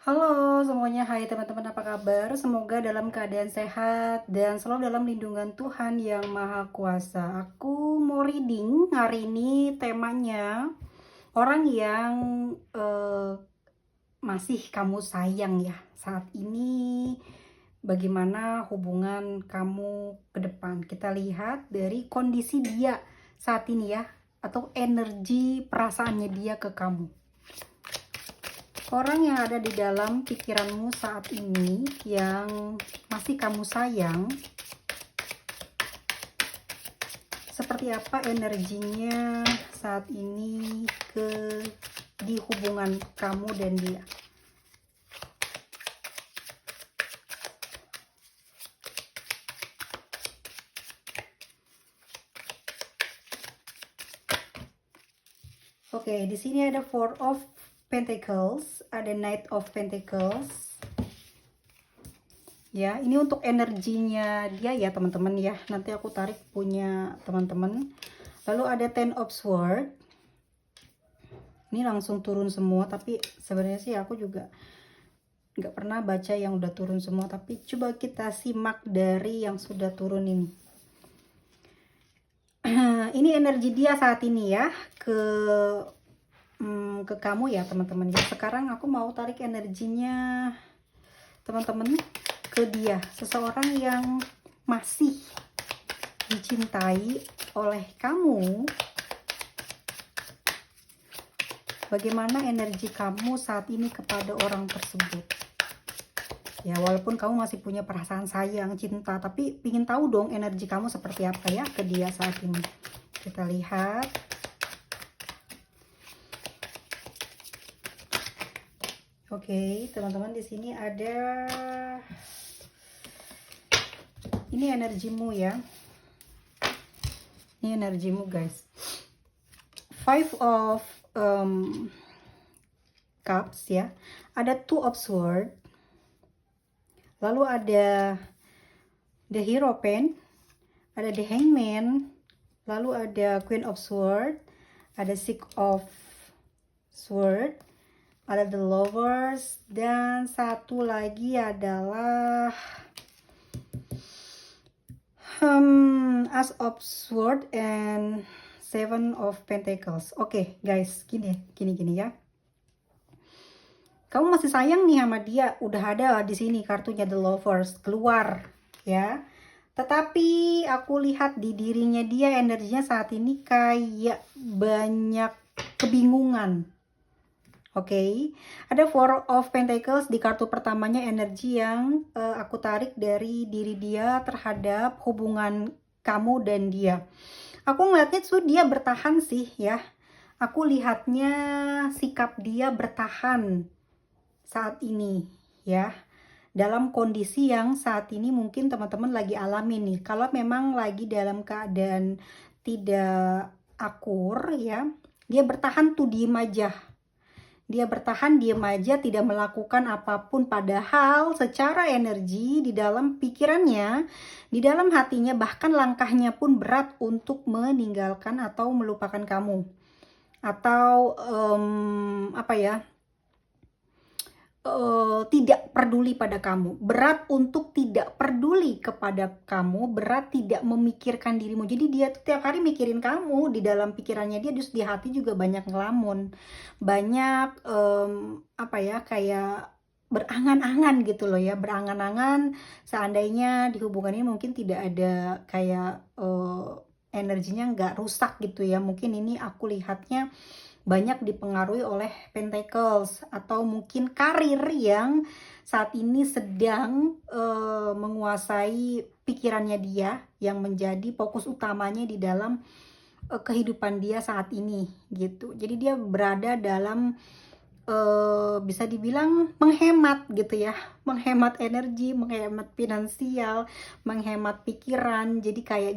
Halo semuanya, hai teman-teman, apa kabar? Semoga dalam keadaan sehat dan selalu dalam lindungan Tuhan yang Maha Kuasa. Aku mau reading hari ini, temanya orang yang eh, masih kamu sayang ya saat ini. Bagaimana hubungan kamu ke depan? Kita lihat dari kondisi dia saat ini ya, atau energi perasaannya dia ke kamu. Orang yang ada di dalam pikiranmu saat ini yang masih kamu sayang, seperti apa energinya saat ini di hubungan kamu dan dia. Oke, di sini ada Four of Pentacles, ada Knight of Pentacles. Ya, ini untuk energinya dia ya teman-teman ya. Nanti aku tarik punya teman-teman. Lalu ada Ten of Swords. Ini langsung turun semua, tapi sebenarnya sih aku juga nggak pernah baca yang udah turun semua. Tapi coba kita simak dari yang sudah turun ini. Ini energi dia saat ini ya ke kamu ya teman-teman ya. Sekarang aku mau tarik energinya teman-teman ke dia, seseorang yang masih dicintai oleh kamu. Bagaimana energi kamu saat ini kepada orang tersebut ya, walaupun kamu masih punya perasaan sayang, cinta, tapi ingin tahu dong energi kamu seperti apa ya ke dia saat ini. Kita lihat. Oke, teman-teman, di sini ada ini energimu ya. Ini energimu guys. Five of Cups ya. Ada Two of Swords. Lalu ada The Hierophant, ada The Hangman, lalu ada Queen of Swords, ada Six of Swords, ada The Lovers, dan satu lagi adalah As of Swords and Seven of Pentacles. Oke, guys, gini ya. Kamu masih sayang nih sama dia, udah ada di sini kartunya The Lovers keluar ya. Tetapi aku lihat di dirinya dia energinya saat ini kayak banyak kebingungan. Oke, ada Four of Pentacles di kartu pertamanya, energi yang aku tarik dari diri dia terhadap hubungan kamu dan dia. Aku ngeliatnya tuh dia bertahan sih ya. Aku lihatnya sikap dia bertahan saat ini ya, dalam kondisi yang saat ini mungkin teman-teman lagi alami nih. Kalau memang lagi dalam keadaan tidak akur ya, dia bertahan tuh, diem aja. Dia bertahan diem aja, tidak melakukan apapun, padahal secara energi di dalam pikirannya, di dalam hatinya, bahkan langkahnya pun berat untuk meninggalkan atau melupakan kamu, atau apa ya, tidak peduli pada kamu. Berat untuk tidak peduli kepada kamu, berat tidak memikirkan dirimu. Jadi dia tuh tiap hari mikirin kamu di dalam pikirannya dia, terus di hati juga banyak ngelamun, banyak apa ya, kayak berangan-angan gitu loh ya, berangan-angan seandainya di hubungan ini mungkin tidak ada kayak energinya nggak rusak gitu ya. Mungkin ini aku lihatnya banyak dipengaruhi oleh Pentacles, atau mungkin karir yang saat ini sedang menguasai pikirannya dia, yang menjadi fokus utamanya di dalam kehidupan dia saat ini gitu. Jadi dia berada dalam bisa dibilang menghemat gitu ya, menghemat energi, menghemat finansial, menghemat pikiran. Jadi kayak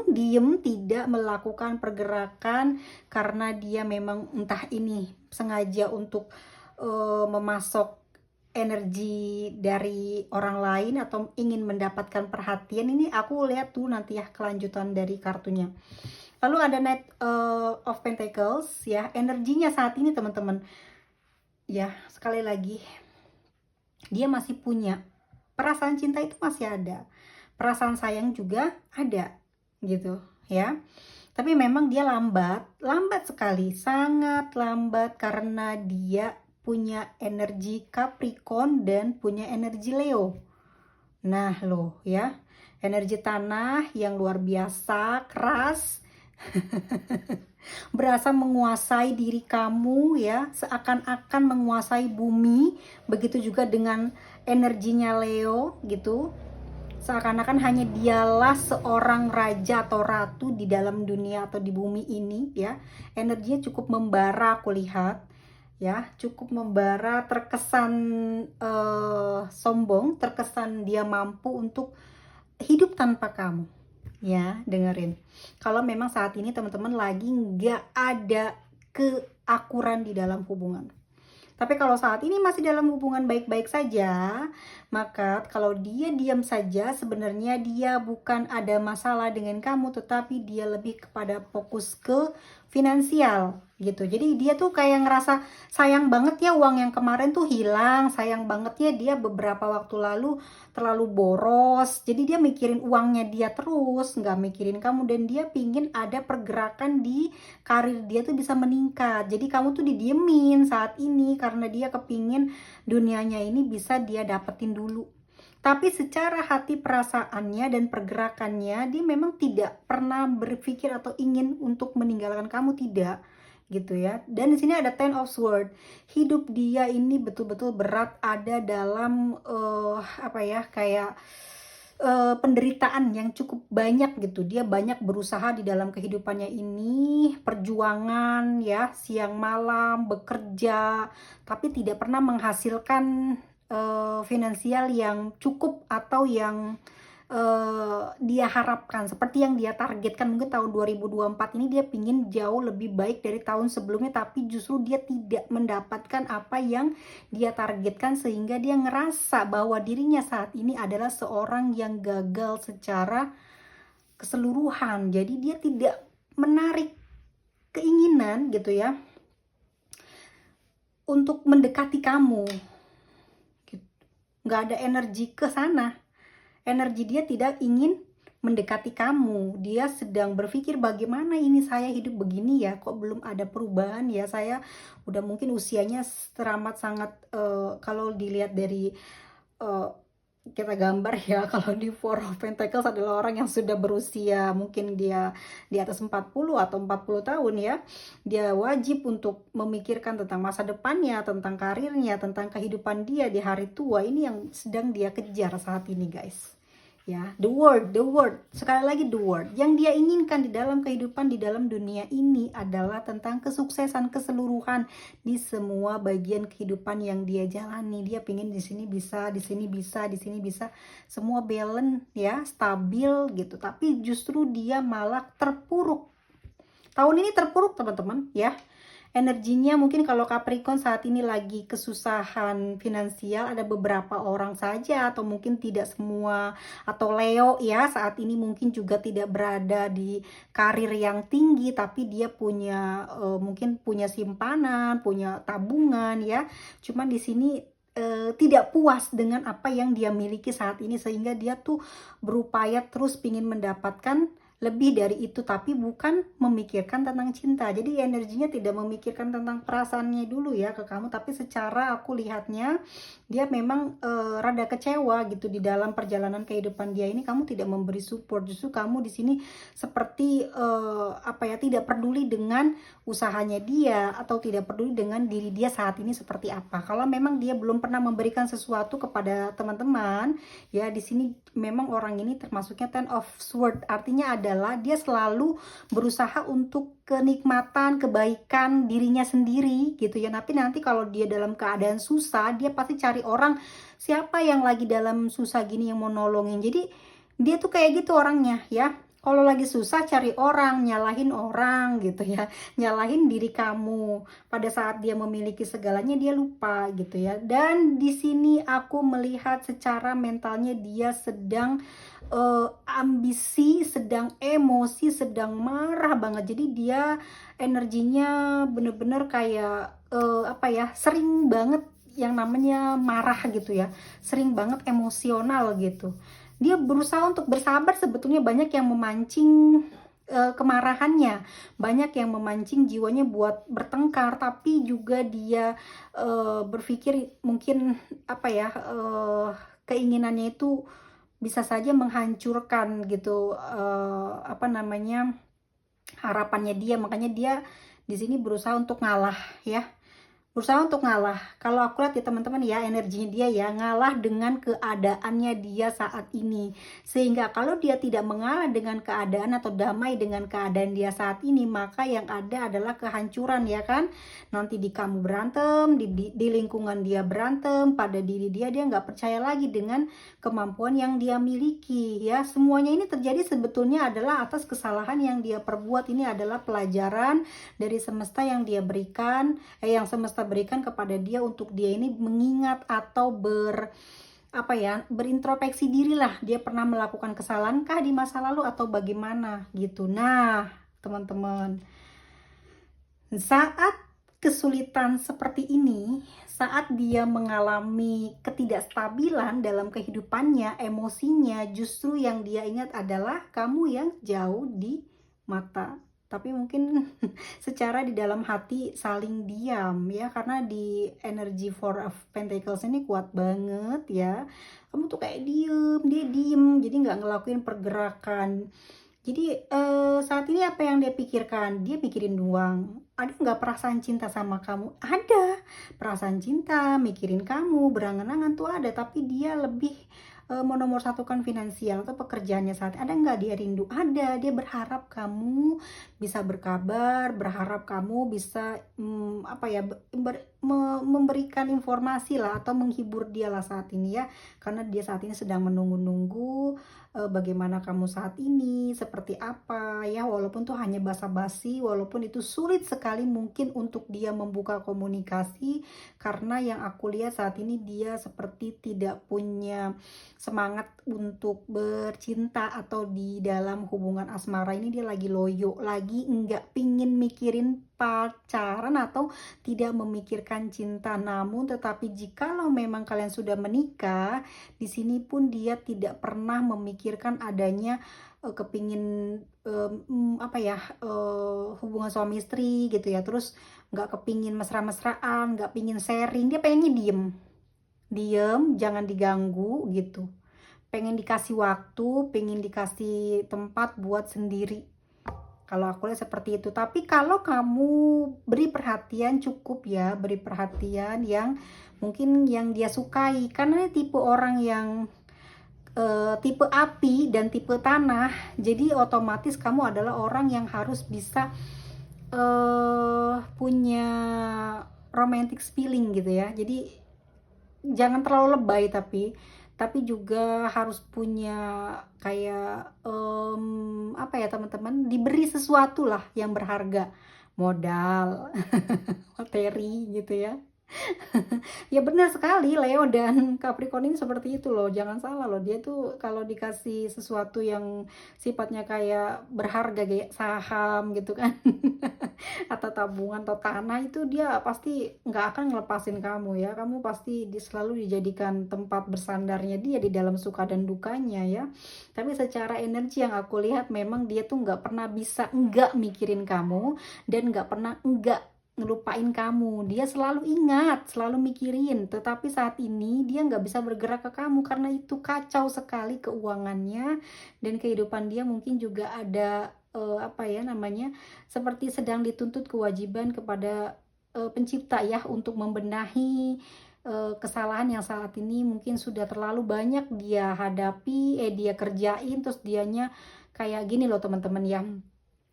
diem tidak melakukan pergerakan, karena dia memang entah ini sengaja untuk memasok energi dari orang lain atau ingin mendapatkan perhatian. Ini aku lihat tuh nanti ya kelanjutan dari kartunya. Lalu ada Knight of Pentacles ya, energinya saat ini teman-teman ya, sekali lagi dia masih punya perasaan cinta, itu masih ada, perasaan sayang juga ada gitu ya. Tapi memang dia lambat sekali, sangat lambat, karena dia punya energi Capricorn dan punya energi Leo. Nah loh ya, energi tanah yang luar biasa keras, berasa menguasai diri kamu ya, seakan-akan menguasai bumi. Begitu juga dengan energinya Leo gitu, seakan-akan hanya dialah seorang raja atau ratu di dalam dunia atau di bumi ini ya. Energinya cukup membara, aku lihat ya, cukup membara, terkesan sombong, terkesan dia mampu untuk hidup tanpa kamu ya. Dengerin, kalau memang saat ini teman-teman lagi nggak ada keakuran di dalam hubungan. Tapi kalau saat ini masih dalam hubungan baik-baik saja, maka kalau dia diam saja, sebenarnya dia bukan ada masalah dengan kamu, tetapi dia lebih kepada fokus ke finansial gitu. Jadi dia tuh kayak ngerasa sayang banget ya uang yang kemarin tuh hilang, sayang banget ya dia beberapa waktu lalu terlalu boros. Jadi dia mikirin uangnya dia terus, nggak mikirin kamu, dan dia pingin ada pergerakan di karir dia tuh bisa meningkat. Jadi kamu tuh didiemin saat ini karena dia kepingin dunianya ini bisa dia dapetin dulu. Tapi secara hati, perasaannya dan pergerakannya, dia memang tidak pernah berpikir atau ingin untuk meninggalkan kamu, tidak gitu ya. Dan di sini ada Ten of Swords. Hidup dia ini betul-betul berat, ada dalam apa ya, kayak penderitaan yang cukup banyak gitu. Dia banyak berusaha di dalam kehidupannya ini, perjuangan ya, siang malam bekerja, tapi tidak pernah menghasilkan finansial yang cukup atau yang dia harapkan, seperti yang dia targetkan. Mungkin tahun 2024 ini dia pingin jauh lebih baik dari tahun sebelumnya, tapi justru dia tidak mendapatkan apa yang dia targetkan, sehingga dia ngerasa bahwa dirinya saat ini adalah seorang yang gagal secara keseluruhan. Jadi dia tidak menarik keinginan gitu ya untuk mendekati kamu, nggak ada energi ke sana. Energi dia tidak ingin mendekati kamu. Dia sedang berpikir, bagaimana ini saya hidup begini ya, kok belum ada perubahan ya. Saya udah mungkin usianya teramat sangat kalau dilihat dari kita gambar ya, kalau di Four of Pentacles adalah orang yang sudah berusia, mungkin dia di atas 40 atau 40 tahun ya. Dia wajib untuk memikirkan tentang masa depannya, tentang karirnya, tentang kehidupan dia di hari tua. Ini yang sedang dia kejar saat ini guys ya. The word, sekali lagi the word yang dia inginkan di dalam kehidupan, di dalam dunia ini adalah tentang kesuksesan keseluruhan di semua bagian kehidupan yang dia jalani. Dia pingin di sini bisa, di sini bisa, di sini bisa, semua balance ya, stabil gitu. Tapi justru dia malah terpuruk. Tahun ini terpuruk teman-teman ya. Energinya mungkin kalau Capricorn saat ini lagi kesusahan finansial, ada beberapa orang saja atau mungkin tidak semua. Atau Leo ya, saat ini mungkin juga tidak berada di karir yang tinggi, tapi dia punya mungkin punya simpanan, punya tabungan ya. Cuman di sini tidak puas dengan apa yang dia miliki saat ini, sehingga dia tuh berupaya terus pingin mendapatkan lebih dari itu, tapi bukan memikirkan tentang cinta. Jadi energinya tidak memikirkan tentang perasaannya dulu ya ke kamu, tapi secara aku lihatnya dia memang rada kecewa gitu di dalam perjalanan kehidupan dia ini. Kamu tidak memberi support, justru kamu di sini seperti apa ya, tidak peduli dengan usahanya dia atau tidak peduli dengan diri dia saat ini seperti apa. Kalau memang dia belum pernah memberikan sesuatu kepada teman-teman ya, di sini memang orang ini termasuknya Ten of Swords. Artinya adalah dia selalu berusaha untuk kenikmatan, kebaikan dirinya sendiri gitu ya. Tapi nanti kalau dia dalam keadaan susah, dia pasti cari orang, siapa yang lagi dalam susah gini yang mau nolongin. Jadi dia tuh kayak gitu orangnya ya. Kalau lagi susah cari orang, nyalahin orang gitu ya, nyalahin diri kamu. Pada saat dia memiliki segalanya dia lupa gitu ya. Dan di sini aku melihat secara mentalnya dia sedang ambisi, sedang emosi, sedang marah banget. Jadi dia energinya bener-bener kayak apa ya, sering banget yang namanya marah gitu ya, sering banget emosional gitu. Dia berusaha untuk bersabar, sebetulnya banyak yang memancing kemarahannya, banyak yang memancing jiwanya buat bertengkar, tapi juga dia berpikir mungkin apa ya, keinginannya itu bisa saja menghancurkan gitu apa namanya, harapannya dia. Makanya dia di sini berusaha untuk ngalah ya, berusaha untuk ngalah. Kalau aku lihat ya teman-teman ya, energinya dia ya ngalah dengan keadaannya dia saat ini. Sehingga kalau dia tidak mengalah dengan keadaan atau damai dengan keadaan dia saat ini, maka yang ada adalah kehancuran ya kan. Nanti di kamu berantem, di lingkungan dia berantem, pada diri dia nggak percaya lagi dengan kemampuan yang dia miliki ya. Semuanya ini terjadi sebetulnya adalah atas kesalahan yang dia perbuat. Ini adalah pelajaran dari semesta yang dia berikan, yang semesta berikan kepada dia untuk dia ini mengingat atau apa ya, berintrospeksi diri lah, dia pernah melakukan kesalahan kah di masa lalu atau bagaimana gitu. Nah teman-teman, saat kesulitan seperti ini, saat dia mengalami ketidakstabilan dalam kehidupannya, emosinya, justru yang dia ingat adalah kamu yang jauh di mata. Tapi mungkin secara di dalam hati saling diam ya, karena di energi Four of Pentacles ini kuat banget ya. Kamu tuh kayak diem, dia diem, jadi nggak ngelakuin pergerakan. Jadi saat ini apa yang dia pikirkan? Dia pikirin uang. Ada nggak perasaan cinta sama kamu? Ada. Perasaan cinta, mikirin kamu, berangan-angan tuh ada. Tapi dia lebih menomorsatukan finansial atau pekerjaannya saat ini. Ada nggak dia rindu? Ada. Dia berharap kamu bisa berkabar, berharap kamu bisa apa ya, memberikan informasi lah atau menghibur dia lah saat ini ya. Karena dia saat ini sedang menunggu-nunggu bagaimana kamu saat ini, seperti apa ya, walaupun tuh hanya basa-basi, walaupun itu sulit sekali mungkin untuk dia membuka komunikasi, karena yang aku lihat saat ini dia seperti tidak punya semangat untuk bercinta atau di dalam hubungan asmara ini. Dia lagi loyo, lagi nggak pingin mikirin pacaran atau tidak memikirkan cinta. Namun tetapi jikalau memang kalian sudah menikah, di sini pun dia tidak pernah memikirkan adanya kepingin apa ya, hubungan suami istri gitu ya. Terus nggak kepingin mesra-mesraan, nggak pingin sharing, dia pengennya diem, diem, jangan diganggu gitu. Pengen dikasih waktu, pengen dikasih tempat buat sendiri. Kalau aku lihat seperti itu. Tapi kalau kamu beri perhatian cukup ya, beri perhatian yang mungkin yang dia sukai. Karena ini tipe orang yang tipe api dan tipe tanah. Jadi otomatis kamu adalah orang yang harus bisa punya romantic feeling gitu ya. Jadi jangan terlalu lebay, tapi juga harus punya kayak apa ya teman-teman, diberi sesuatu lah yang berharga, modal, materi gitu ya. Ya benar sekali, Leo dan Capricorn ini seperti itu loh, jangan salah loh. Dia tuh kalau dikasih sesuatu yang sifatnya kayak berharga kayak saham gitu kan atau tabungan atau tanah, itu dia pasti nggak akan ngelepasin kamu ya. Kamu pasti selalu dijadikan tempat bersandarnya dia di dalam suka dan dukanya ya. Tapi secara energi yang aku lihat memang dia tuh nggak pernah bisa nggak mikirin kamu, dan nggak pernah nggak ngelupain kamu. Dia selalu ingat, selalu mikirin. Tetapi saat ini dia nggak bisa bergerak ke kamu karena itu kacau sekali keuangannya, dan kehidupan dia mungkin juga ada apa ya namanya, seperti sedang dituntut kewajiban kepada pencipta ya, untuk membenahi kesalahan yang saat ini mungkin sudah terlalu banyak dia hadapi, dia kerjain, terus dianya kayak gini loh teman-teman ya.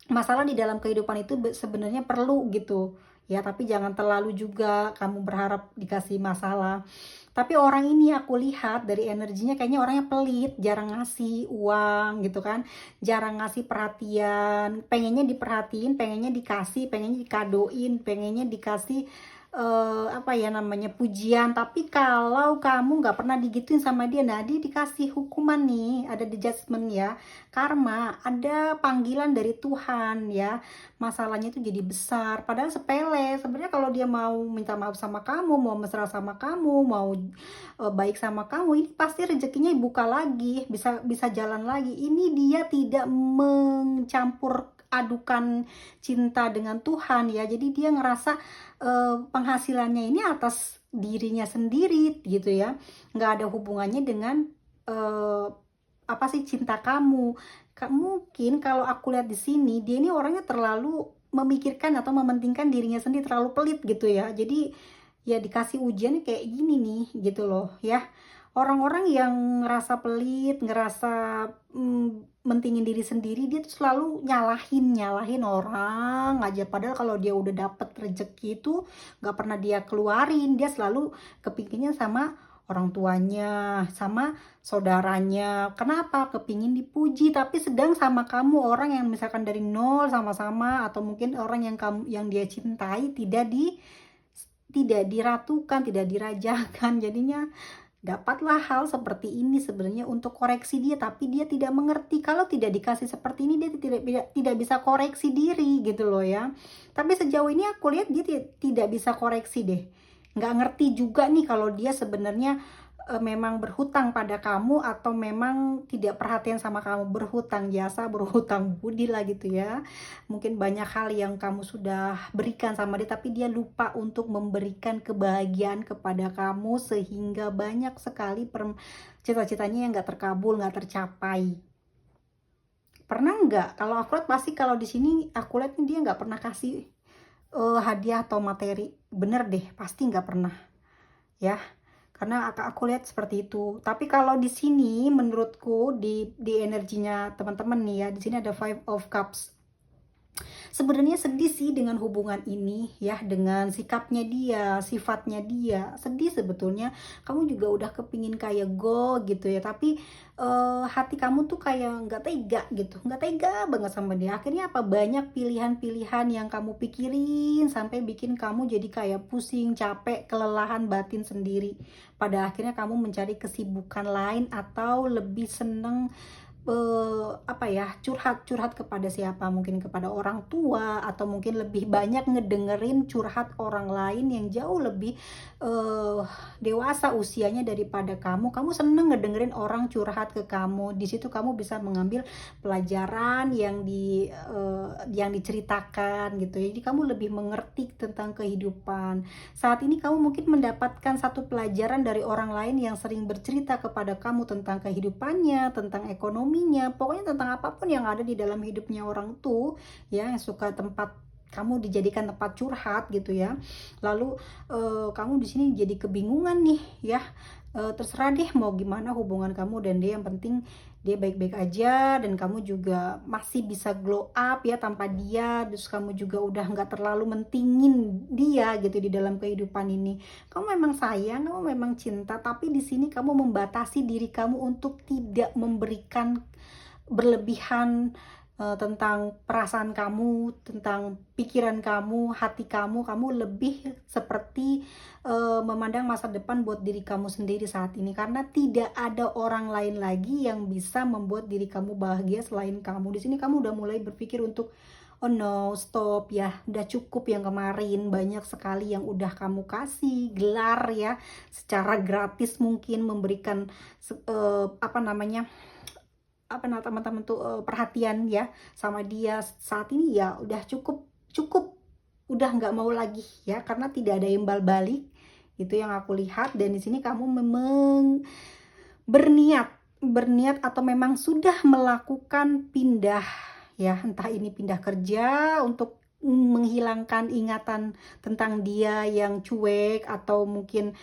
Masalah di dalam kehidupan itu sebenarnya perlu gitu ya, tapi jangan terlalu juga kamu berharap dikasih masalah. Tapi orang ini aku lihat dari energinya kayaknya orangnya pelit, jarang ngasih uang gitu kan, jarang ngasih perhatian, pengennya diperhatiin, pengennya dikasih, pengennya dikadoin, pengennya dikasih apa ya namanya, pujian. Tapi kalau kamu nggak pernah digituin sama dia, nah dia dikasih hukuman nih, ada the judgment ya, karma, ada panggilan dari Tuhan ya. Masalahnya itu jadi besar, padahal sepele. Sebenarnya kalau dia mau minta maaf sama kamu, mau mesra sama kamu, mau baik sama kamu, ini pasti rezekinya buka lagi, bisa bisa jalan lagi. Ini dia tidak mencampur adukan cinta dengan Tuhan ya. Jadi dia ngerasa penghasilannya ini atas dirinya sendiri gitu ya, nggak ada hubungannya dengan eh, apa sih, cinta kamu. Mungkin kalau aku lihat di sini, dia ini orangnya terlalu memikirkan atau mementingkan dirinya sendiri, terlalu pelit gitu ya. Jadi ya dikasih ujian kayak gini nih gitu loh ya. Orang-orang yang ngerasa pelit, ngerasa mentingin diri sendiri, dia tuh selalu nyalahin orang aja. Padahal kalau dia udah dapet rezeki itu nggak pernah dia keluarin, dia selalu kepinginnya sama orang tuanya, sama saudaranya. Kenapa? Kepingin dipuji. Tapi sedang sama kamu, orang yang misalkan dari nol sama-sama, atau mungkin orang yang yang dia cintai tidak diratukan, tidak dirajakan. Jadinya dapatlah hal seperti ini sebenarnya untuk koreksi dia, tapi dia tidak mengerti. Kalau tidak dikasih seperti ini, dia tidak bisa koreksi diri gitu loh ya. Tapi sejauh ini aku lihat dia tidak bisa koreksi deh. Nggak ngerti juga nih kalau dia sebenarnya memang berhutang pada kamu, atau memang tidak perhatian sama kamu, berhutang jasa, berhutang budi lah gitu ya. Mungkin banyak hal yang kamu sudah berikan sama dia, tapi dia lupa untuk memberikan kebahagiaan kepada kamu, sehingga banyak sekali cita-citanya yang nggak terkabul, nggak tercapai. Pernah nggak? Kalau aku lihat pasti, kalau di sini aku lihat dia nggak pernah kasih hadiah atau materi. Bener deh, pasti nggak pernah ya, karena aku lihat seperti itu. Tapi kalau di sini menurutku, di energinya teman-teman nih ya, di sini ada Five of Cups. Sebenarnya sedih sih dengan hubungan ini ya, dengan sikapnya dia, sifatnya dia. Sedih sebetulnya. Kamu juga udah kepingin kayak go gitu ya, tapi hati kamu tuh kayak nggak tega gitu, nggak tega banget sama dia. Akhirnya apa, banyak pilihan-pilihan yang kamu pikirin sampai bikin kamu jadi kayak pusing, capek, kelelahan batin sendiri. Pada akhirnya kamu mencari kesibukan lain, atau lebih seneng apa ya, curhat kepada siapa, mungkin kepada orang tua, atau mungkin lebih banyak ngedengerin curhat orang lain yang jauh lebih dewasa usianya daripada kamu seneng ngedengerin orang curhat ke kamu. Di situ kamu bisa mengambil pelajaran yang diceritakan gitu. Jadi kamu lebih mengerti tentang kehidupan. Saat ini kamu mungkin mendapatkan satu pelajaran dari orang lain yang sering bercerita kepada kamu tentang kehidupannya, tentang ekonominya, pokoknya tentang apapun yang ada di dalam hidupnya orang tuh ya, yang suka tempat kamu dijadikan tempat curhat gitu ya. Lalu kamu di sini jadi kebingungan nih ya. Terserah deh mau gimana hubungan kamu dan dia, yang penting dia baik-baik aja, dan kamu juga masih bisa glow up ya tanpa dia. Terus kamu juga udah nggak terlalu mentingin dia gitu di dalam kehidupan ini. Kamu memang sayang, kamu memang cinta, tapi di sini kamu membatasi diri kamu untuk tidak memberikan berlebihan tentang perasaan kamu, tentang pikiran kamu, hati kamu. Kamu lebih seperti memandang masa depan buat diri kamu sendiri saat ini, karena tidak ada orang lain lagi yang bisa membuat diri kamu bahagia selain kamu. Di sini kamu udah mulai berpikir untuk, oh no, stop ya, udah cukup yang kemarin. Banyak sekali yang udah kamu kasih gelar ya, secara gratis mungkin memberikan apa namanya, teman-teman tuh perhatian ya sama dia. Saat ini ya udah cukup, cukup, udah nggak mau lagi ya, karena tidak ada imbal balik. Itu yang aku lihat. Dan di sini kamu memang berniat berniat atau memang sudah melakukan pindah ya, entah ini pindah kerja untuk menghilangkan ingatan tentang dia yang cuek, atau mungkin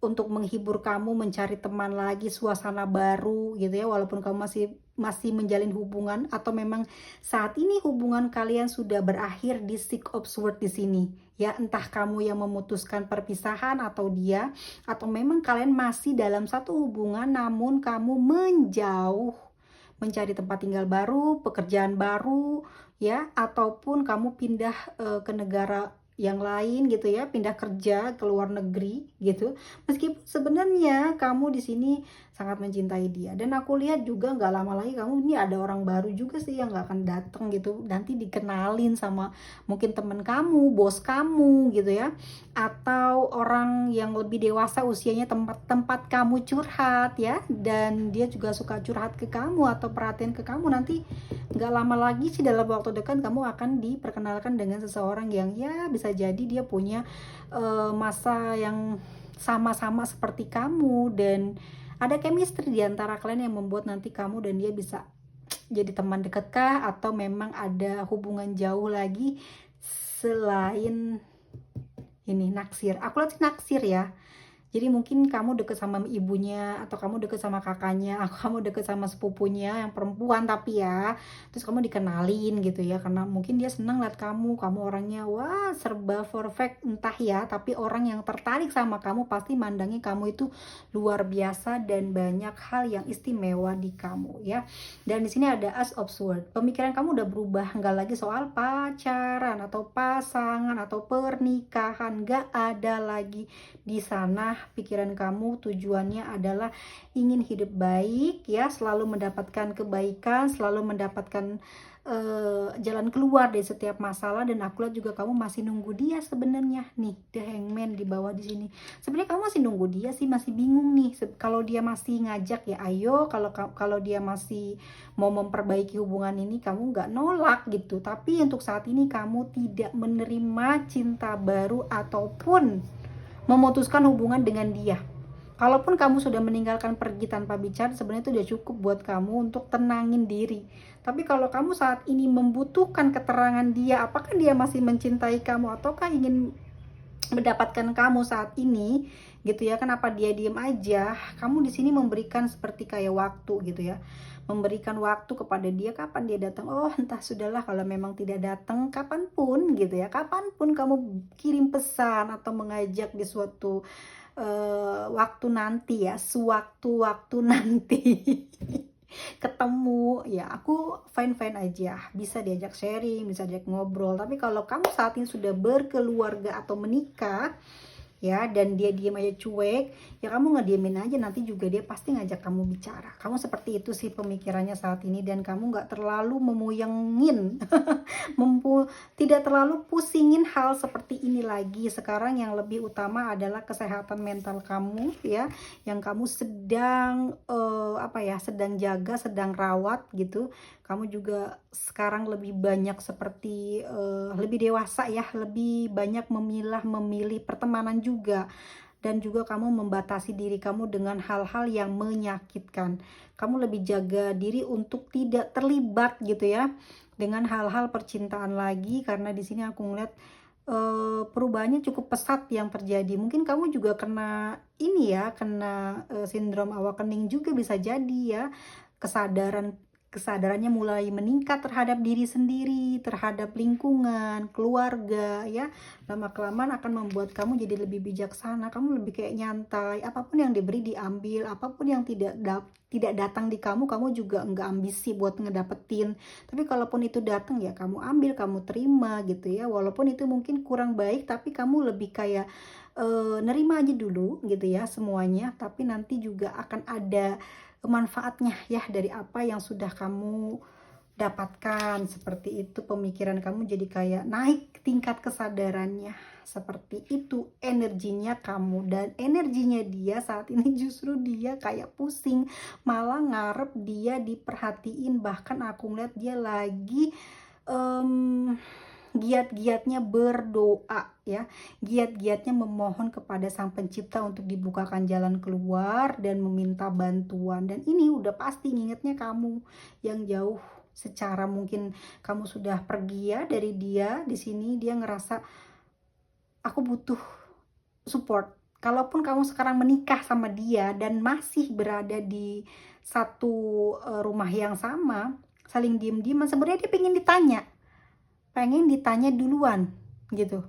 untuk menghibur kamu, mencari teman lagi, suasana baru gitu ya, walaupun kamu masih menjalin hubungan, atau memang saat ini hubungan kalian sudah berakhir di Six of Swords di sini ya. Entah kamu yang memutuskan perpisahan atau dia, atau memang kalian masih dalam satu hubungan namun kamu menjauh, mencari tempat tinggal baru, pekerjaan baru ya, ataupun kamu pindah ke negara yang lain gitu ya, pindah kerja ke luar negeri gitu. Meskipun sebenarnya kamu di sini sangat mencintai dia, dan aku lihat juga nggak lama lagi kamu ini ada orang baru juga sih yang nggak akan datang gitu. Nanti dikenalin sama mungkin temen kamu, bos kamu gitu ya, atau orang yang lebih dewasa usianya, tempat kamu curhat ya, dan dia juga suka curhat ke kamu atau perhatian ke kamu. Nanti nggak lama lagi sih, dalam waktu dekat kamu akan diperkenalkan dengan seseorang yang ya bisa jadi dia punya masa yang sama-sama seperti kamu, dan ada chemistry di antara kalian yang membuat nanti kamu dan dia bisa jadi teman dekat kah, atau memang ada hubungan jauh lagi selain ini naksir. Aku lihat sih naksir ya. Jadi mungkin kamu deket sama ibunya, atau kamu deket sama kakaknya, atau kamu deket sama sepupunya yang perempuan tapi ya, terus kamu dikenalin gitu ya, karena mungkin dia senang lihat kamu orangnya wah serba perfect entah ya, tapi orang yang tertarik sama kamu pasti mandangnya kamu itu luar biasa dan banyak hal yang istimewa di kamu ya. Dan di sini ada As of Swords, pemikiran kamu udah berubah, nggak lagi soal pacaran atau pasangan atau pernikahan, nggak ada lagi di sana. Pikiran kamu tujuannya adalah ingin hidup baik ya, selalu mendapatkan kebaikan, selalu mendapatkan jalan keluar dari setiap masalah. Dan aku lihat juga kamu masih nunggu dia sebenarnya nih, The Hangman di bawah di sini. Sebenarnya kamu masih nunggu dia sih, masih bingung nih. Kalau dia masih ngajak ya ayo, kalau dia masih mau memperbaiki hubungan ini kamu nggak nolak gitu. Tapi untuk saat ini kamu tidak menerima cinta baru ataupun memutuskan hubungan dengan dia. Kalaupun kamu sudah meninggalkan, pergi tanpa bicara, sebenarnya itu udah cukup buat kamu untuk tenangin diri. Tapi kalau kamu saat ini membutuhkan keterangan dia, apakah dia masih mencintai kamu ataukah ingin mendapatkan kamu saat ini gitu ya, kenapa dia diem aja? Kamu di sini memberikan seperti kayak waktu gitu ya, memberikan waktu kepada dia, kapan dia datang. Oh entah, sudahlah, kalau memang tidak datang kapanpun gitu ya, kapanpun kamu kirim pesan atau mengajak di suatu waktu nanti ya, sewaktu-waktu nanti ketemu ya, aku fine aja, bisa diajak sharing, bisa diajak ngobrol. Tapi kalau kamu saat ini sudah berkeluarga atau menikah ya, dan dia diam aja cuek, ya kamu ngediemin aja, nanti juga dia pasti ngajak kamu bicara. Kamu seperti itu sih pemikirannya saat ini, dan kamu nggak terlalu memuyengin tidak terlalu pusingin hal seperti ini lagi. Sekarang yang lebih utama adalah kesehatan mental kamu ya, yang kamu sedang sedang jaga, sedang rawat gitu. Kamu juga sekarang lebih banyak seperti lebih dewasa ya, lebih banyak memilih pertemanan juga, dan juga kamu membatasi diri kamu dengan hal-hal yang menyakitkan. Kamu lebih jaga diri untuk tidak terlibat gitu ya dengan hal-hal percintaan lagi, karena di sini aku ngeliat perubahannya cukup pesat yang terjadi. Mungkin kamu juga kena ini ya, kena sindrom awakening juga bisa jadi ya. Kesadarannya mulai meningkat terhadap diri sendiri, terhadap lingkungan, keluarga ya. Lama-kelamaan akan membuat kamu jadi lebih bijaksana, kamu lebih kayak nyantai, apapun yang diberi diambil, apapun yang tidak datang di kamu juga enggak ambisi buat ngedapetin. Tapi kalaupun itu datang ya kamu ambil, kamu terima gitu ya. Walaupun itu mungkin kurang baik, tapi kamu lebih kayak nerima aja dulu gitu ya semuanya. Tapi nanti juga akan ada manfaatnya ya dari apa yang sudah kamu dapatkan. Seperti itu pemikiran kamu, jadi kayak naik tingkat kesadarannya. Seperti itu energinya kamu, dan energinya dia saat ini justru dia kayak pusing, malah ngarep dia diperhatiin. Bahkan aku ngeliat dia lagi giat-giatnya berdoa ya, giat-giatnya memohon kepada Sang Pencipta untuk dibukakan jalan keluar dan meminta bantuan. Dan ini udah pasti ngingetnya kamu yang jauh, secara mungkin kamu sudah pergi ya dari dia. Di sini dia ngerasa aku butuh support. Kalaupun kamu sekarang menikah sama dia dan masih berada di satu rumah yang sama, saling diem-dieman, sebenarnya dia pengen ditanya duluan gitu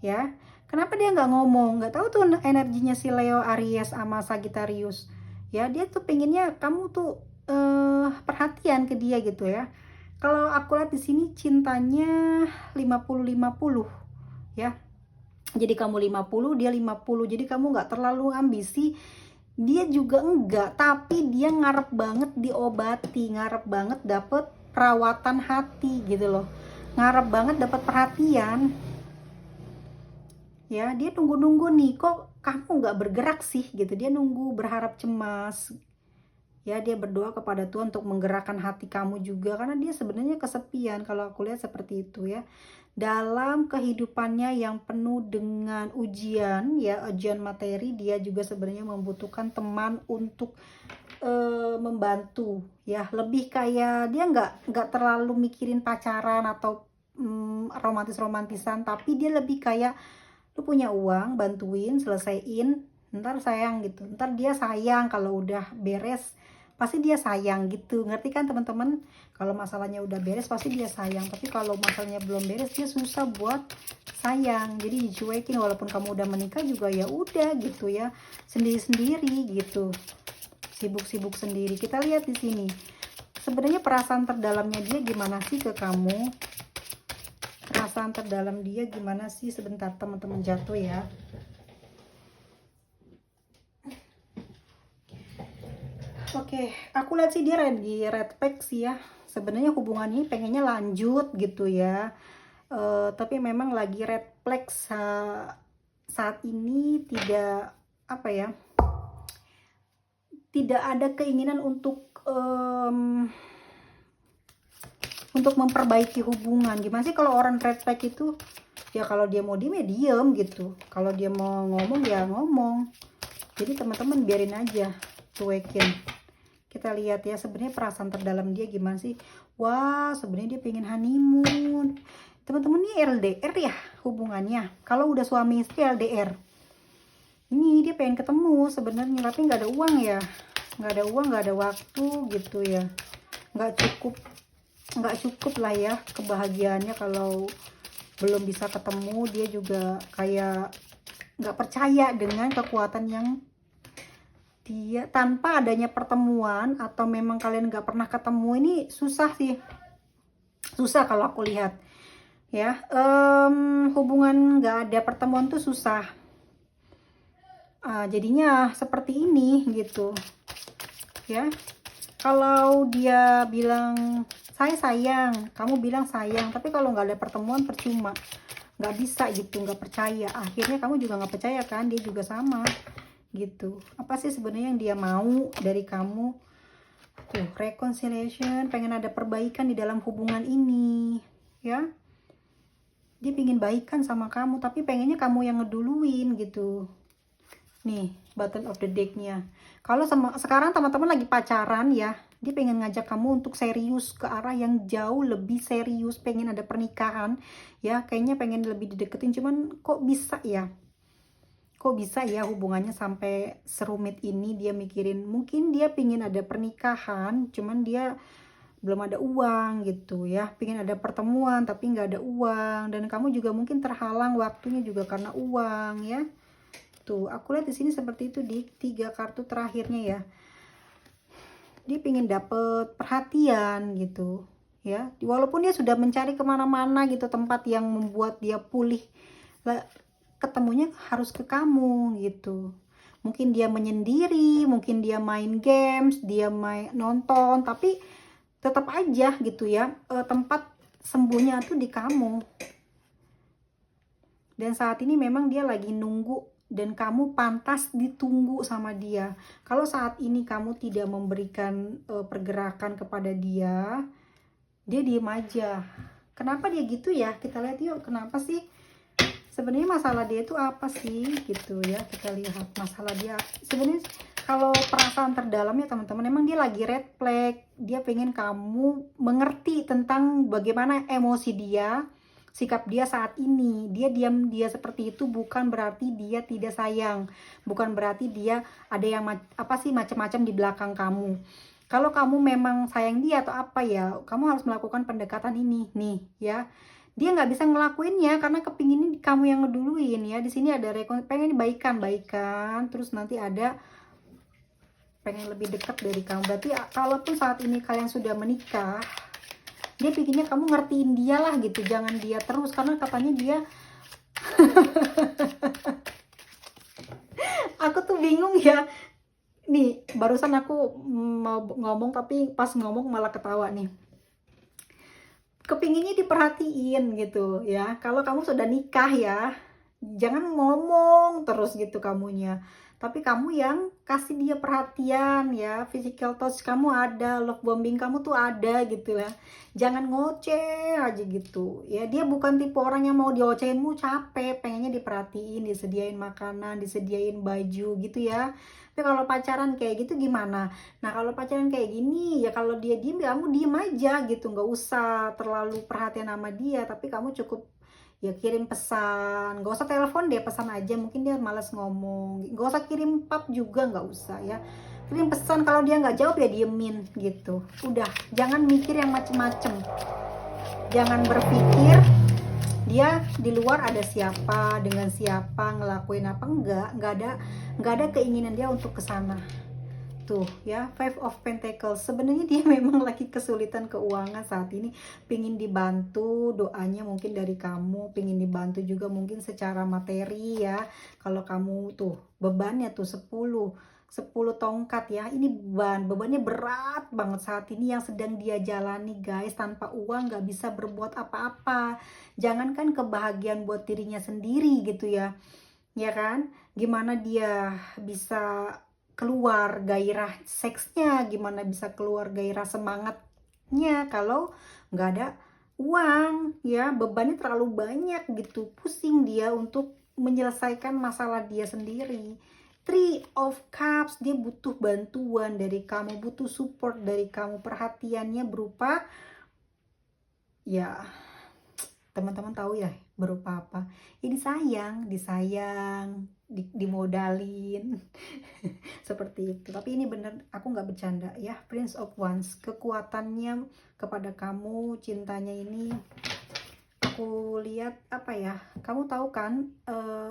ya. Kenapa dia nggak ngomong? Nggak tahu tuh energinya si Leo, Aries sama Sagittarius ya. Dia tuh pengennya kamu tuh perhatian ke dia gitu ya. Kalau aku lihat di sini cintanya 50-50 ya. Jadi kamu 50, dia 50, jadi kamu nggak terlalu ambisi, dia juga enggak, tapi dia ngarep banget diobati, ngarep banget dapet perawatan hati gitu loh, ngarep banget dapet perhatian, ya. Dia nunggu-nunggu nih, kok kamu nggak bergerak sih gitu, dia nunggu, berharap, cemas, ya. Dia berdoa kepada Tuhan untuk menggerakkan hati kamu juga, karena dia sebenarnya kesepian kalau aku lihat seperti itu, ya. Dalam kehidupannya yang penuh dengan ujian, ya, ujian materi, dia juga sebenarnya membutuhkan teman untuk membantu, ya. Lebih kayak dia nggak terlalu mikirin pacaran atau romantis-romantisan, tapi dia lebih kayak, lu punya uang, bantuin, selesaiin, ntar sayang gitu, ntar dia sayang kalau udah beres, pasti dia sayang gitu, ngerti kan teman-teman? Kalau masalahnya udah beres pasti dia sayang, tapi kalau masalahnya belum beres dia susah buat sayang, jadi dicuekin. Walaupun kamu udah menikah juga ya udah gitu, ya, sendiri-sendiri gitu, sibuk-sibuk sendiri. Kita lihat di sini sebenarnya perasaan terdalamnya dia gimana sih ke kamu, perasaan terdalam dia gimana sih. Sebentar teman-teman, jatuh ya. Oke, aku lihat sih dia lagi red flag sih, ya. Sebenarnya hubungannya pengennya lanjut gitu, ya. Tapi memang lagi red flag saat ini, tidak apa ya, tidak ada keinginan untuk memperbaiki hubungan. Gimana sih kalau orang red flag itu, ya kalau dia mau diem ya diem gitu, kalau dia mau ngomong ya ngomong. Jadi teman-teman biarin aja, cuekin. Kita lihat ya sebenarnya perasaan terdalam dia gimana sih. Wah, sebenarnya dia pengen honeymoon. Teman-teman, ini LDR ya hubungannya. Kalau udah suami istri LDR. Ini dia pengen ketemu sebenarnya, tapi nggak ada uang ya. Nggak ada uang, nggak ada waktu gitu ya. Nggak cukup lah ya kebahagiaannya kalau belum bisa ketemu. Dia juga kayak nggak percaya dengan kekuatan yang dia, tanpa adanya pertemuan, atau memang kalian nggak pernah ketemu, ini susah sih, susah kalau aku lihat, ya. Hubungan nggak ada pertemuan tuh susah. Jadinya seperti ini gitu, ya. Kalau dia bilang saya sayang, kamu bilang sayang, tapi kalau nggak ada pertemuan percuma, nggak bisa gitu, nggak percaya. Akhirnya kamu juga nggak percaya kan, dia juga sama gitu. Apa sih sebenarnya yang dia mau dari kamu? Tuh, reconciliation, pengen ada perbaikan di dalam hubungan ini, ya. Dia pengen baikan sama kamu, tapi pengennya kamu yang ngeduluin gitu. Nih, bottom of the deck-nya. Kalau sekarang teman-teman lagi pacaran, ya, dia pengen ngajak kamu untuk serius, ke arah yang jauh lebih serius, pengen ada pernikahan, ya. Kayaknya pengen lebih dideketin, cuman kok bisa ya? Kok bisa ya hubungannya sampai serumit ini? Dia mikirin, mungkin dia pingin ada pernikahan, cuman dia belum ada uang gitu, ya. Pingin ada pertemuan tapi nggak ada uang, dan kamu juga mungkin terhalang waktunya juga karena uang, ya. Tuh, aku lihat di sini seperti itu di 3 kartu terakhirnya, ya. Dia pingin dapet perhatian gitu, ya. Walaupun dia sudah mencari kemana-mana gitu, tempat yang membuat dia pulih, ketemunya harus ke kamu gitu. Mungkin dia menyendiri, mungkin dia main games, dia main nonton, tapi tetap aja gitu, ya, tempat sembuhnya tuh di kamu. Dan saat ini memang dia lagi nunggu, dan kamu pantas ditunggu sama dia. Kalau saat ini kamu tidak memberikan pergerakan kepada dia, dia diem aja. Kenapa dia gitu ya? Kita lihat yuk, kenapa sih? Sebenarnya masalah dia itu apa sih gitu, ya. Kita lihat masalah dia. Sebenarnya kalau perasaan terdalamnya teman-teman, emang dia lagi red flag. Dia pengen kamu mengerti tentang bagaimana emosi dia, sikap dia saat ini. Dia diam, dia seperti itu bukan berarti dia tidak sayang, bukan berarti dia ada yang macam-macam di belakang kamu. Kalau kamu memang sayang dia atau apa, ya, kamu harus melakukan pendekatan ini nih, ya. Dia nggak bisa ngelakuinnya karena kepinginnya kamu yang ngeduluin, ya. Di sini ada pengen baikan, terus nanti ada pengen lebih dekat dari kamu. Berarti kalaupun saat ini kalian sudah menikah, dia pinginnya kamu ngertiin dia lah gitu, jangan dia terus, karena katanya dia Aku tuh bingung ya. Nih, barusan aku mau ngomong tapi pas ngomong malah ketawa nih. Kepinginnya diperhatiin gitu ya. Kalau kamu sudah nikah ya, jangan ngomong terus gitu kamunya. Tapi kamu yang kasih dia perhatian ya, physical touch kamu ada, love bombing kamu tuh ada gitu ya. Jangan ngoceh aja gitu. Ya dia bukan tipe orang yang mau diocehinmu capek, pengennya diperhatiin, disediain makanan, disediain baju gitu ya. Tapi kalau pacaran kayak gitu gimana? Nah kalau pacaran kayak gini ya kalau dia diem ya kamu diem aja gitu, nggak usah terlalu perhatian sama dia, tapi kamu cukup ya kirim pesan, nggak usah telepon deh, pesan aja, mungkin dia malas ngomong, nggak usah kirim pap juga, nggak usah ya, kirim pesan, kalau dia nggak jawab ya diemin gitu, udah, jangan mikir yang macem-macem, jangan berpikir dia di luar ada siapa, dengan siapa, ngelakuin apa, nggak ada keinginan dia untuk kesana. Tuh ya, Five of Pentacles, sebenarnya dia memang lagi kesulitan keuangan saat ini, pingin dibantu, doanya mungkin dari kamu, pingin dibantu juga mungkin secara materi ya. Kalau kamu tuh bebannya tuh 10 tongkat ya, ini bebannya berat banget saat ini yang sedang dia jalani guys. Tanpa uang nggak bisa berbuat apa-apa, jangankan kebahagiaan buat dirinya sendiri gitu ya, ya kan, gimana dia bisa keluar gairah seksnya, gimana bisa keluar gairah semangatnya kalau nggak ada uang ya, bebannya terlalu banyak gitu, pusing dia untuk menyelesaikan masalah dia sendiri. Three of Cups, dia butuh bantuan dari kamu, butuh support dari kamu, perhatiannya berupa ya teman-teman tahu ya berupa apa ya, disayang, dimodalin seperti itu. Tapi ini bener, aku nggak bercanda ya. Prince of Wands, kekuatannya kepada kamu, cintanya ini aku lihat apa ya, kamu tahu kan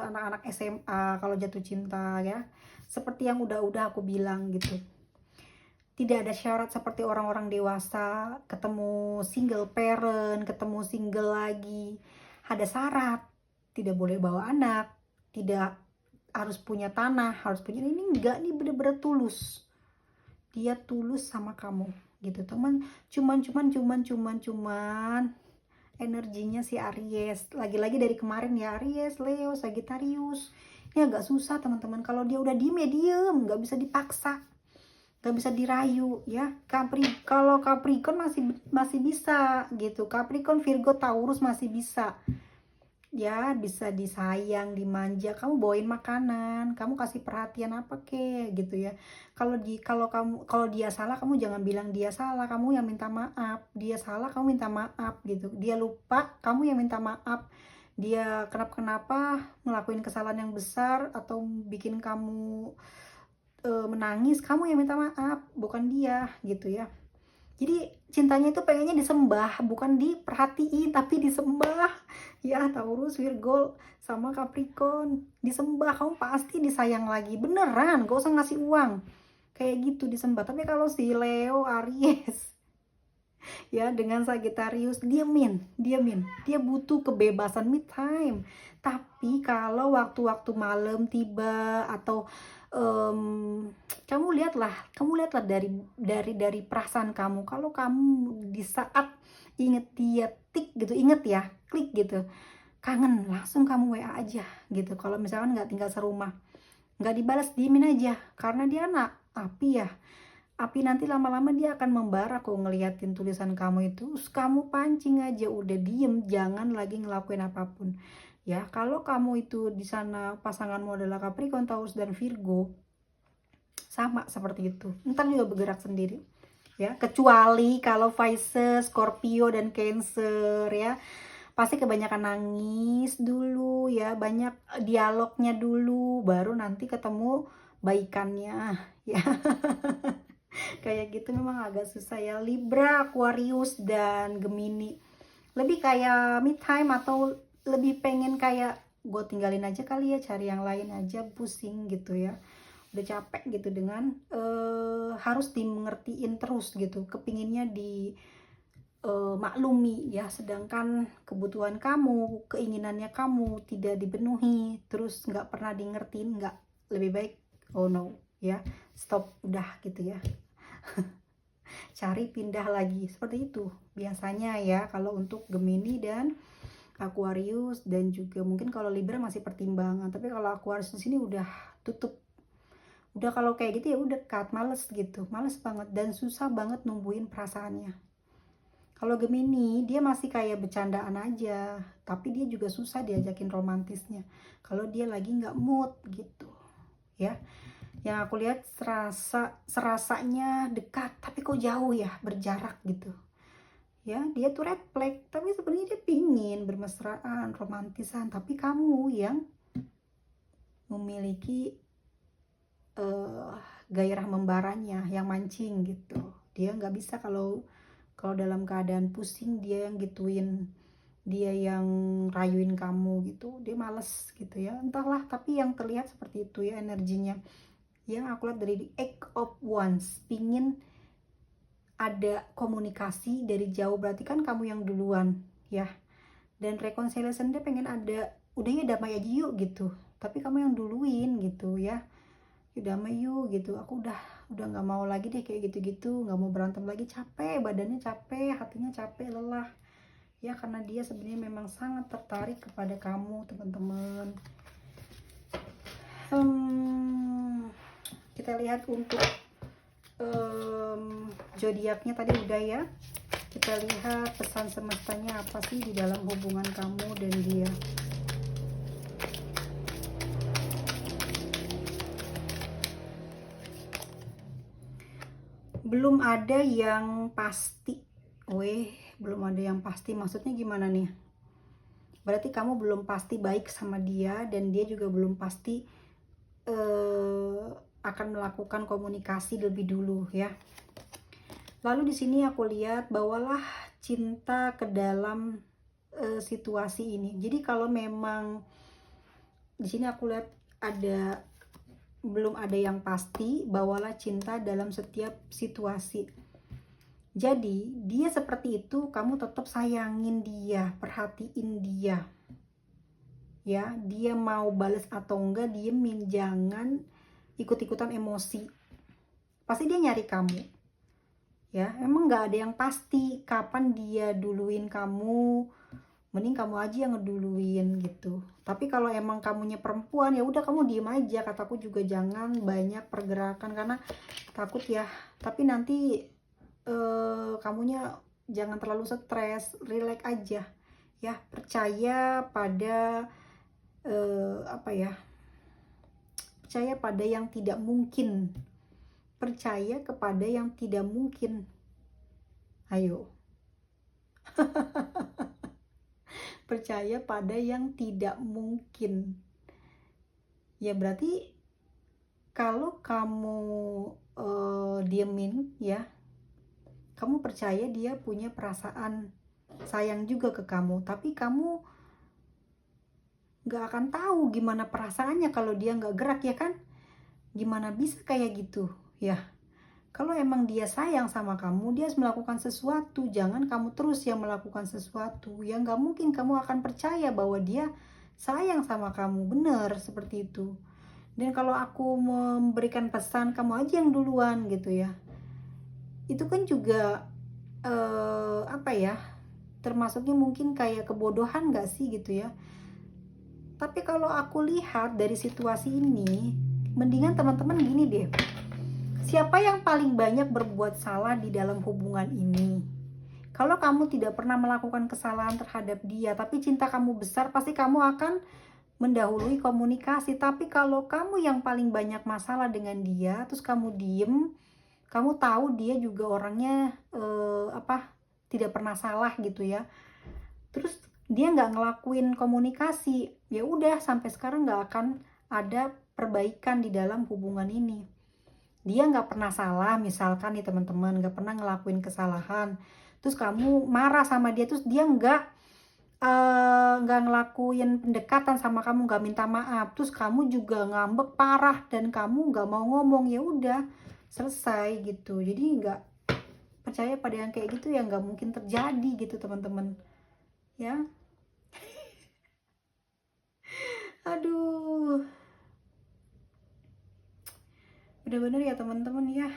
anak-anak SMA kalau jatuh cinta ya, seperti yang udah aku bilang gitu, tidak ada syarat seperti orang-orang dewasa ketemu single parent, ketemu single lagi. Ada syarat, tidak boleh bawa anak, tidak harus punya tanah, harus punya ini, enggak, nih bener-bener tulus. Dia tulus sama kamu gitu teman. Cuman energinya si Aries, lagi-lagi dari kemarin ya, Aries, Leo, Sagittarius, ini agak susah teman-teman. Kalau dia udah diem ya diem, nggak bisa dipaksa, nggak bisa dirayu ya. Kalau Capricorn masih bisa gitu, Capricorn, Virgo, Taurus masih bisa ya, bisa disayang, dimanja, kamu bawain makanan, kamu kasih perhatian apa kek gitu ya. Kalau dia salah, kamu jangan bilang dia salah, kamu yang minta maaf. Dia salah, kamu minta maaf gitu. Dia lupa, kamu yang minta maaf. Dia kenapa ngelakuin kesalahan yang besar atau bikin kamu menangis, kamu yang minta maaf, bukan dia gitu ya. Jadi cintanya itu pengennya disembah, bukan diperhatiin tapi disembah ya. Taurus, Virgo, sama Capricorn, disembah, kamu pasti disayang lagi beneran, gak usah ngasih uang, kayak gitu disembah. Tapi kalau si Leo, Aries ya dengan Sagittarius, diamin, dia butuh kebebasan, me time. Tapi kalau waktu-waktu malam tiba atau kamu lihatlah dari perasaan kamu, kalau kamu di saat inget dia, tik gitu, inget ya, klik gitu, kangen, langsung kamu WA aja gitu. Kalau misalkan nggak tinggal serumah, nggak dibalas, diemin aja, karena dia anak api ya. Api nanti lama-lama dia akan membara kok ngeliatin tulisan kamu itu. Terus kamu pancing aja, udah diem, jangan lagi ngelakuin apapun ya. Kalau kamu itu di sana pasanganmu adalah Capricorn, Taurus, dan Virgo, sama seperti itu, ntar juga bergerak sendiri ya. Kecuali kalau Pisces, Scorpio, dan Cancer ya, pasti kebanyakan nangis dulu ya, banyak dialognya dulu, baru nanti ketemu baikannya ya. Kayak gitu memang agak susah ya. Libra, Aquarius, dan Gemini lebih kayak me time, atau lebih pengen kayak gue tinggalin aja kali ya, cari yang lain aja, pusing gitu ya, udah capek gitu dengan harus dimengertiin terus gitu, kepinginnya maklumi ya, sedangkan kebutuhan kamu, keinginannya kamu tidak dipenuhi, terus nggak pernah di ngertiin, nggak, lebih baik oh no ya, stop, udah gitu ya. Cari pindah lagi, seperti itu biasanya ya kalau untuk Gemini dan Aquarius, dan juga mungkin kalau Libra masih pertimbangan, tapi kalau Aquarius di sini udah tutup. Udah kalau kayak gitu ya udah cut, males gitu, males banget dan susah banget numbuhin perasaannya. Kalau Gemini dia masih kayak bercandaan aja, tapi dia juga susah diajakin romantisnya kalau dia lagi nggak mood gitu ya. Yang aku lihat serasanya dekat tapi kok jauh ya, berjarak gitu ya. Dia tuh red flag, tapi sebenarnya dia pingin bermesraan, romantisan, tapi kamu yang memiliki gairah membaranya, yang mancing gitu. Dia nggak bisa kalau dalam keadaan pusing dia yang gituin, dia yang rayuin kamu gitu, dia males gitu ya, entahlah, tapi yang terlihat seperti itu ya energinya. Yang aku lihat dari Eight of Wands, pingin ada komunikasi dari jauh, berarti kan kamu yang duluan ya. Dan reconciliation dia pengen ada, udah ya damai aja yuk gitu, tapi kamu yang duluin gitu ya. Udah damai yuk gitu, aku udah nggak mau lagi deh kayak gitu-gitu, nggak mau berantem lagi, capek, badannya capek, hatinya capek, lelah ya, karena dia sebenarnya memang sangat tertarik kepada kamu teman-teman. Kita lihat untuk zodiaknya tadi udah ya. Kita lihat pesan semestanya apa sih di dalam hubungan kamu dan dia. Belum ada yang pasti. Belum ada yang pasti maksudnya gimana nih? Berarti kamu belum pasti baik sama dia, dan dia juga belum pasti akan melakukan komunikasi lebih dulu ya. Lalu di sini aku lihat bawalah cinta ke dalam situasi ini. Jadi kalau memang di sini aku lihat ada belum ada yang pasti, bawalah cinta dalam setiap situasi. Jadi dia seperti itu, kamu tetap sayangin dia, perhatiin dia ya. Dia mau bales atau enggak, diemin, jangan ikut-ikutan emosi. Pasti dia nyari kamu ya. Emang nggak ada yang pasti kapan dia duluin kamu, mending kamu aja yang ngeduluin gitu. Tapi kalau emang kamunya perempuan ya udah kamu diem aja, kataku juga jangan banyak pergerakan karena takut ya. Tapi nanti kamunya jangan terlalu stres, relax aja ya. Percaya pada percaya pada yang tidak mungkin, percaya kepada yang tidak mungkin, ayo. Percaya pada yang tidak mungkin ya, berarti kalau kamu diemin ya, kamu percaya dia punya perasaan sayang juga ke kamu, tapi kamu gak akan tahu gimana perasaannya kalau dia gak gerak ya kan. Gimana bisa kayak gitu ya. Kalau emang dia sayang sama kamu, dia harus melakukan sesuatu. Jangan kamu terus yang melakukan sesuatu. Ya nggak mungkin kamu akan percaya bahwa dia sayang sama kamu. Bener seperti itu. Dan kalau aku memberikan pesan, kamu aja yang duluan gitu ya. Itu kan juga termasuknya mungkin kayak kebodohan nggak sih gitu ya. Tapi kalau aku lihat dari situasi ini, mendingan teman-teman gini deh. Siapa yang paling banyak berbuat salah di dalam hubungan ini? Kalau kamu tidak pernah melakukan kesalahan terhadap dia, tapi cinta kamu besar, pasti kamu akan mendahului komunikasi. Tapi kalau kamu yang paling banyak masalah dengan dia, terus kamu diem, kamu tahu dia juga orangnya tidak pernah salah gitu ya. Terus dia nggak ngelakuin komunikasi, ya udah sampai sekarang nggak akan ada perbaikan di dalam hubungan ini. Dia nggak pernah salah misalkan nih teman-teman, nggak pernah ngelakuin kesalahan, terus kamu marah sama dia, terus dia nggak ngelakuin pendekatan sama kamu, nggak minta maaf, terus kamu juga ngambek parah dan kamu nggak mau ngomong, ya udah selesai gitu. Jadi nggak percaya pada yang kayak gitu ya nggak mungkin terjadi gitu teman-teman ya. Aduh, bener-bener ya teman-teman ya,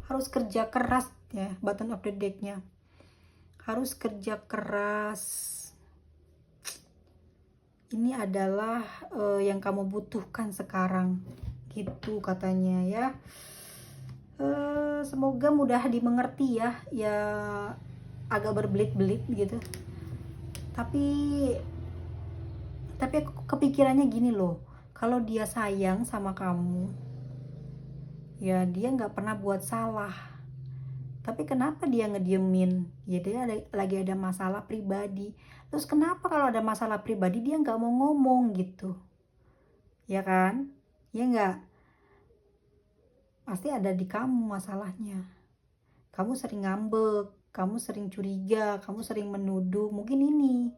harus kerja keras ya, button of the decknya harus kerja keras. Ini adalah yang kamu butuhkan sekarang gitu katanya ya. Semoga mudah dimengerti ya, ya agak berbelit-belit gitu. Tapi aku kepikirannya gini loh, kalau dia sayang sama kamu, ya dia nggak pernah buat salah. Tapi kenapa dia ngediemin? Ya dia lagi ada masalah pribadi. Terus kenapa kalau ada masalah pribadi dia nggak mau ngomong gitu? Ya kan? Ya nggak? Pasti ada di kamu masalahnya. Kamu sering ngambek, kamu sering curiga, kamu sering menuduh. Mungkin ini.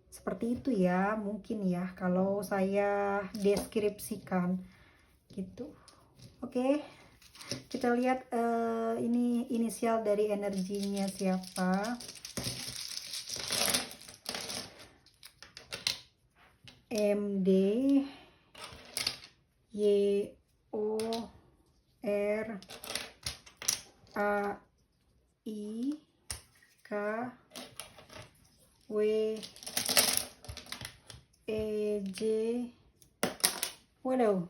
Seperti itu ya, mungkin ya kalau saya deskripsikan gitu. Oke. Kita lihat ini inisial dari energinya siapa. MD YORAIKWEJ, waduh,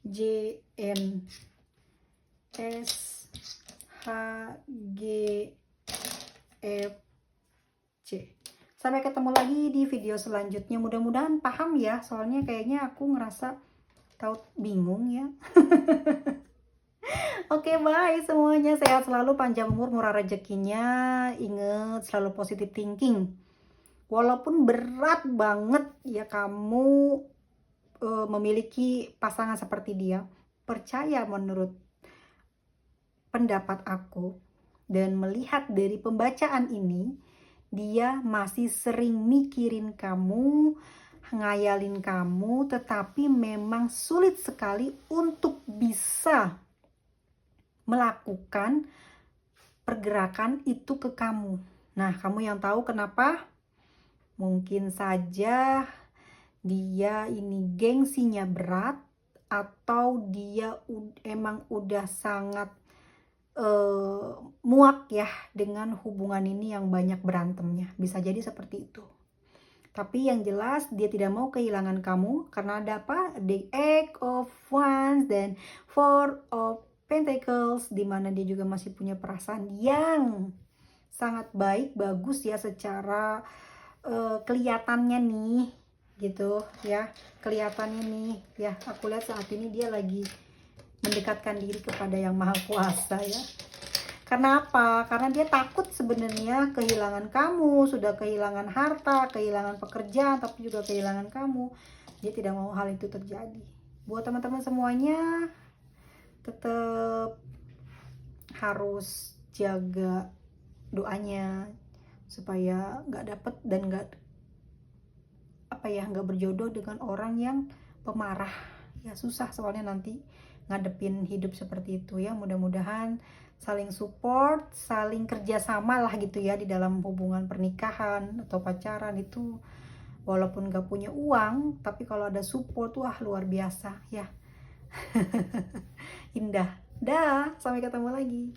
JNSHGFC. Sampai ketemu lagi di video selanjutnya. Mudah-mudahan paham ya, soalnya kayaknya aku ngerasa tahu bingung ya. Oke, bye semuanya. Sehat selalu, panjang umur, murah rezekinya. Ingat selalu positive thinking. Walaupun berat banget ya kamu memiliki pasangan seperti dia, percaya menurut pendapat aku dan melihat dari pembacaan ini, dia masih sering mikirin kamu, ngayalin kamu, tetapi memang sulit sekali untuk bisa melakukan pergerakan itu ke kamu. Nah, kamu yang tahu kenapa? Mungkin saja dia ini gengsinya berat, atau dia emang udah sangat muak ya dengan hubungan ini yang banyak berantemnya. Bisa jadi seperti itu. Tapi yang jelas dia tidak mau kehilangan kamu karena ada apa? The Eight of Wands dan Four of Pentacles, dimana dia juga masih punya perasaan yang sangat baik, bagus ya secara kelihatannya nih gitu ya, kelihatannya nih ya, aku lihat saat ini dia lagi mendekatkan diri kepada yang maha kuasa ya. Karena apa? Karena dia takut sebenarnya kehilangan kamu, sudah kehilangan harta, kehilangan pekerjaan, tapi juga kehilangan kamu. Dia tidak mau hal itu terjadi. Buat teman-teman semuanya, tetap harus jaga doanya supaya nggak dapet dan nggak berjodoh dengan orang yang pemarah ya. Susah soalnya nanti ngadepin hidup seperti itu ya. Mudah-mudahan saling support, saling kerjasama lah gitu ya di dalam hubungan pernikahan atau pacaran itu. Walaupun gak punya uang, tapi kalau ada support, wah luar biasa ya. Indah. Dah, sampai ketemu lagi.